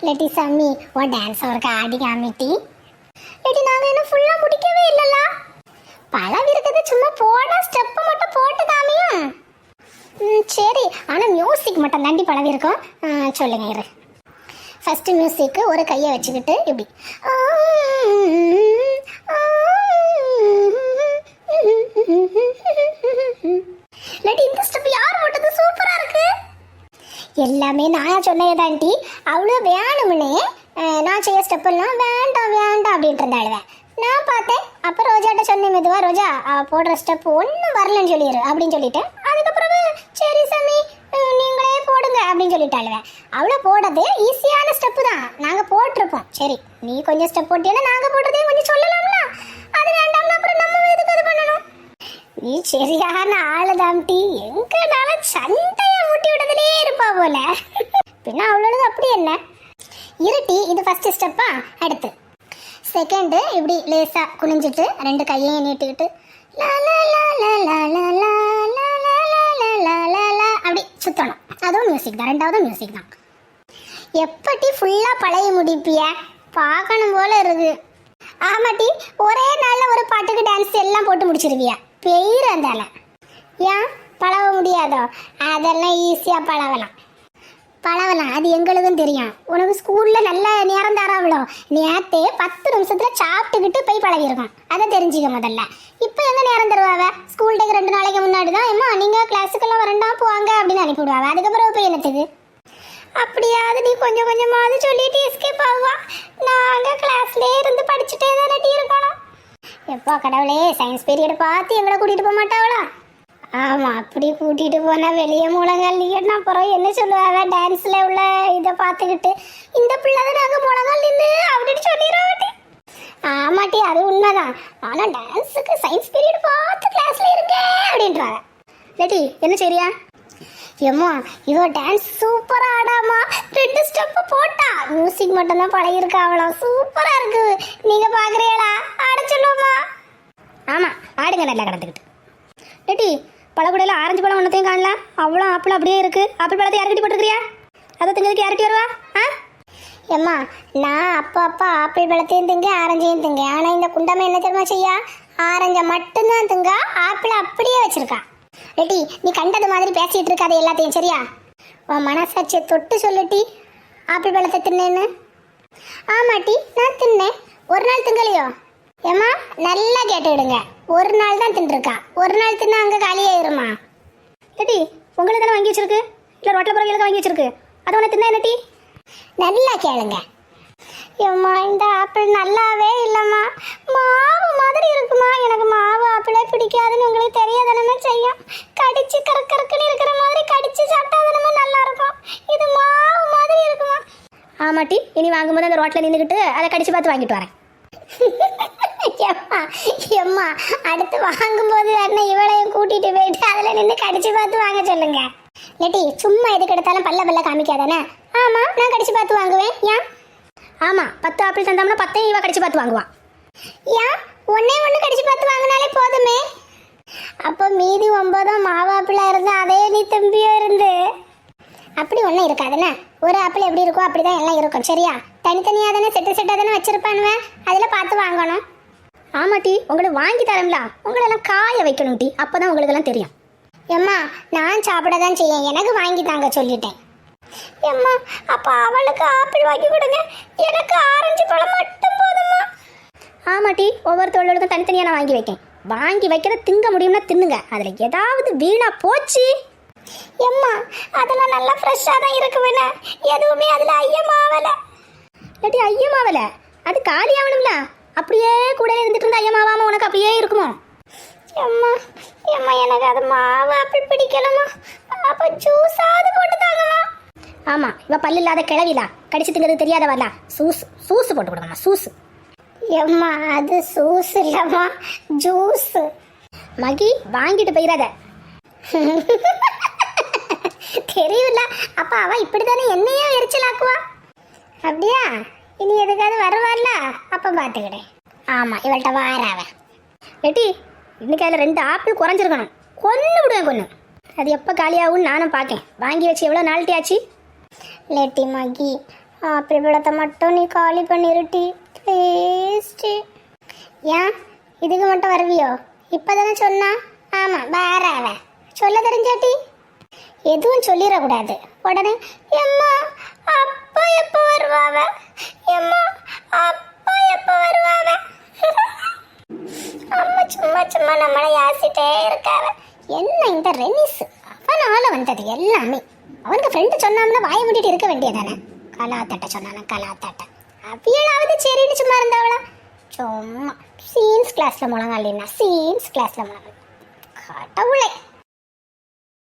லெட்டி சாமி உன் dance work ஆடி காமிட்டி. லெட்டி நாங்கள் இன்னும் ஃபுல்லாக முடிக்கவே இல்லைல்ல. பழம் இருக்குது, சும்மா போட ஸ்டெப்பு மட்டும் போட்டு காமியும். சரி, ஆனால் மியூசிக் மட்டும் தாண்டி பழம் இருக்கும். சொல்லுங்க இரு. ஃபஸ்ட்டு மியூசிக்கு ஒரு கையை வச்சுக்கிட்டு இப்படி லெட்டி இந்த ஸ்டெப் யார் போட்டது? சூப்பராக இருக்கு. எல்லாமே நான் சொன்னதாண்டி. அவ்வளோ வேணும்னே நான் செய்ய ஸ்டெப்பெல்லாம் வேண்டாம் வேண்டாம் அப்படின்ட்டு இருந்தாளுவேன். நான் பார்த்தேன். அப்போ ரோஜாட்ட சொன்னேன், மெதுவாக ரோஜா போடுற ஸ்டெப் ஒன்றும் வரலன்னு சொல்லிடு அப்படின்னு சொல்லிட்டேன். அதுக்கப்புறம் சரி சாமி நீங்களே போடுங்க அப்படின்னு சொல்லிட்டாளுவேன். அவ்வளோ போடுறது ஈஸியான ஸ்டெப்பு தான், நாங்கள் போட்டிருப்போம். சரி நீ கொஞ்சம் ஸ்டெப் போட்டியன்னா நாங்கள் போடுறதே கொஞ்சம் சொல்லலாம்ல. அது வேண்டாம்னா அப்புறம் நம்ம எதுக்கு அது பண்ணணும்? நீ சரியான ஆளு தாம்டி. எங்கனால சண்டையை மூட்டி விடுறதுலே இருப்பா போல. பின்ன அவ்வளோது அப்படி என்ன இருட்டி. இது ஃபர்ஸ்ட் ஸ்டெப்பா. அடுத்து செகண்டு இப்படி லேசாக குனிஞ்சிட்டு ரெண்டு கையையும் நீட்டிக்கிட்டு அப்படி சுற்றணும். அதுவும் மியூசிக் தான், ரெண்டாவது மியூசிக் தான். எப்படி ஃபுல்லாக பழைய முடிப்பிய பார்க்கணும் போல இருக்கு. ஆமாட்டி, ஒரே நாளில் ஒரு பாட்டுக்கு டான்ஸ் எல்லாம் போட்டு முடிச்சிருவியா? பெயிர் அந்தால ஏன் பழக முடியாதோ? அதெல்லாம் ஈஸியாக பழகலாம். அது எங்களுக்கும் தெரியும். உனக்கு ஸ்கூலில் நல்ல நேரம் தாராவளோ. நேற்றே 10 நிமிஷத்தில் சாப்பிட்டுக்கிட்டு போய் பழகிருக்கோம். அதை தெரிஞ்சுக்க முதல்ல. இப்போ எங்கே நேரம் தருவாவ? ஸ்கூல் டேக்கு 2 நாளைக்கு முன்னாடி தான் ஏம்மா நீங்கள் கிளாஸுக்கெல்லாம் வரண்டாம் போவாங்க அப்படின்னு அனுப்பிவிடுவாங்க. அதுக்கப்புறம் போய் என்னத்துக்கு? அப்படியாவது நீ கொஞ்சம் கொஞ்சமாவது சொல்லிட்டு எஸ்கேப் ஆகுவா. நாங்கள் கிளாஸ்லேயே இருந்து படிச்சுட்டே தானே இருக்கணும். எப்போ கடவுளே, சயின்ஸ் பீரியட் பார்த்து எங்களை கூட்டிகிட்டு போக மாட்டாவளா? ஆமாம், அப்படி கூட்டிகிட்டு போனால் வெளியே முழங்கால் நீன்னா அப்புறம் என்ன சொல்லுவாங்க? டான்ஸில் உள்ள இதை பார்த்துக்கிட்டு இந்த பிள்ளை தான் நாங்கள் முழங்கால் நின்று அப்படின்னு சொல்லிடுவோம். ஆமாட்டி, அது உண்மைதான். ஆனால் டான்ஸுக்கு சயின்ஸ் பீரியட் பார்த்து கிளாஸில் இருங்க அப்படின்றாங்க. லேட்டி என்ன சரியா? ஏம்மா இவ டான்ஸ் சூப்பராக ஆடாமா. 2 ஸ்டெப்பு போட்டா. மியூசிக் மட்டும்தான் பழகிருக்கா அவளாம். சூப்பராக இருக்கு. நீங்கள் பார்க்குறீங்களா? ஆட சொல்லுவோம்மா. ஆமாம் ஆடுங்க நல்லா கிடந்துக்கிட்டு. லேட்டி பழக்கூடையில் ஆரஞ்சு பழம் ஒன்றத்தையும் காணல. அவ்வளோ ஆப்பிள் அப்படியே இருக்குது. ஆப்பிள் பழத்தை யார்கிட்ட போட்டுருக்கிறியா? அதை திங்கிறதுக்கு யார்கிட்ட வருவா? ஏம்மா நான் அப்போ ஆப்பிள் பழத்தையும் திங்க ஆரஞ்சையும் திங்க. ஆனால் இந்த குண்டம்மா என்ன தெரியுமா செய்யா? ஆரஞ்சை மட்டும்தான் திங்க, ஆப்பிள் அப்படியே வச்சிருக்கா. லேட்டி நீ கண்டது மாதிரி பேசிகிட்டு இருக்காது எல்லாத்தையும், சரியா? உன் மனசாட்சியை தொட்டு சொல்லுட்டி. ஆப்பிள் பழத்தை தின்னேன்னு. ஆமாட்டி நான் தின்னேன். ஒரு நாள் திங்கலையோ? ஏம்மா நல்லா கேட்டுவிடுங்க. ஒரு நாள் தான் தின்றுருக்கா. ஒரு நாள் தின்னா அங்கே காலியாயிருமா? லேட்டி உங்களுக்கு தானே வாங்கி வச்சிருக்கு, இல்லை ரோட்டில் போகிறவங்களுக்கு வாங்கி வச்சிருக்கு. அதை ஒன்று தின்னா என்னட்டி? நல்லா கேளுங்க. ஏம்மா இந்த ஆப்பிள் நல்லாவே இல்லைம்மா. மாவு மாதிரி இருக்குமா. எனக்கு மாவு ஆப்பிளே பிடிக்காதுன்னு உங்களுக்கு தெரியாதானே செய்யும். கடிச்சு கறக்குன்னு இருக்கிற மாதிரி கடிச்சு சாப்பிட்டாதானே நல்லா இருக்கும். இது மாவு மாதிரி இருக்குமா? ஆமாட்டி, இனி வாங்கும்போது அந்த ரோட்டில் நின்றுக்கிட்டு அதை கடிச்சு பார்த்து வாங்கிட்டு வரேன். எம்மா அடுத்து வாங்கும்போது என்ன இவளையும் கூட்டிட்டு போயிட்டு அதில் நின்று கடிச்சு பார்த்து வாங்க சொல்லுங்க. லேட்டி சும்மா எதுக்கு எடுத்தாலும் பல்ல காமிக்காதானே? ஆமாம் நான் கடிச்சு பார்த்து வாங்குவேன். ஏன்? ஆமாம் 10 ஆப்பிள் தந்தோம்னா 10 இவ கடிச்சு பார்த்து வாங்குவான். ஏன்? ஒன்று கடிச்சு பார்த்து வாங்கினாலே போதுமே. அப்போ மீதி 9 மாவு ஆப்பிளாக இருந்து அதே நீ தம்பியோ இருந்து அப்படி ஒன்றும் இருக்காதுண்ணே. ஒரு ஆப்பிள் எப்படி இருக்கோ அப்படி தான் எல்லாம் இருக்கும், சரியா? தனித்தனியாக தானே செட்டாக தானே வச்சுருப்பானுவேன். அதில் பார்த்து வாங்கணும். ஆமாட்டி உங்களுக்கு வாங்கி தரம்ல. உங்களெல்லாம் காய வைக்கணும் டி, அப்போ தான் உங்களுக்கெல்லாம் தெரியும். ஏம்மா நான் சாப்பிட தான் செய்யேன், எனக்கு வாங்கி தாங்க சொல்லிட்டேன். ஏம்மா அப்போ அவளுக்கு ஆப்பிள் வாங்கி கொடுங்க, எனக்கு ஆரஞ்சு பழம் மட்டும் போதுமா? ஆமாட்டி ஒவ்வொருத்தவர்களுக்கும் தனித்தனியாக நான் வாங்கி வைக்கேன். வாங்கி வைக்கிறத திங்க முடியும்னா தின்னுங்க. அதில் ஏதாவது வீணா போச்சு எம்மா அதெல்லாம் நல்லா ஃப்ரெஷ்ஷாக தான் இருக்குவேண்ணே. எதுவுமே அதில் ஐயமாவலை. இல்லாட்டி ஐயமாவலை அது காலி ஆகணும்ல. அப்படியே கூட இருந்துட்டு இருந்தா ஐயமாவாமல் உனக்கு அப்படியே இருக்குமோ? எம்மா எனக்கு அது மாவு ஆப்பிள் பிடிக்கலமா. அப்போ ஜூஸாவது போட்டு தாங்கம்மா. ஆமாம் இவ பல்லு இல்லாத கிளவிலா, கடிச்சு திங்கிறது தெரியாத வரலாம். சூஸ் போட்டு கொடுங்கம்மா. சூஸ். எம்மா அது சூஸ் இல்லைம்மா, ஜூஸ். மகி வாங்கிட்டு போயிடாத. தெரியல. அப்ப அவ இப்படித்தானே என்னையே எரிச்சலாக்குவா. அப்படியா? இனி எதுக்காவது வருவாள்ல அப்ப பாத்துக்கிட்டேன். ஆமா இவள்கிட்ட வாராவ. வெட்டி இன்னைக்கு அதில் 2 ஆப்பிள் குறைஞ்சிருக்கணும். கொன்று விடுவேன். அது எப்போ காலியாகும்னு நானும் பார்க்கேன். வாங்கி வச்சு எவ்வளோ நாள்ட்டி ஆச்சு? லேட்டி மகி ஆப்பிள் பழத்தை மட்டும் நீ காலி பண்ணிருட்டி ப்ளீஸ்டி. ஏன் இதுக்கு மட்டும் வருவியோ? இப்போதானே சொன்னா. ஆமாம் வேற அவன் சொல்ல தெரிஞ்சாட்டி எதுவும் சொல்லிடக்கூடாது. உடனே எம்மா அப்பா எப்போ வருவாவ, எம்மா அப்பா எப்போ வருவாவ. அம்மா சும்மா சும்மா நம்மளை யாசிட்டே இருக்காவ. என்ன இந்த ரெனிஸ் அவனால வந்தது எல்லாமே. அவனுக்கு ஃப்ரெண்டு சொன்னாம்னா வாயை மூடிட்டு இருக்க வேண்டியதானே. கலாத்தட்ட சொன்னான கலாத்தட்ட அவியலாவது சரின்னு சும்மா இருந்தவளா. சும்மா சீன்ஸ் கிளாஸ்ல முழங்காலின்னா சீன்ஸ் கிளாஸ்ல முழங்கால். கடவுளே.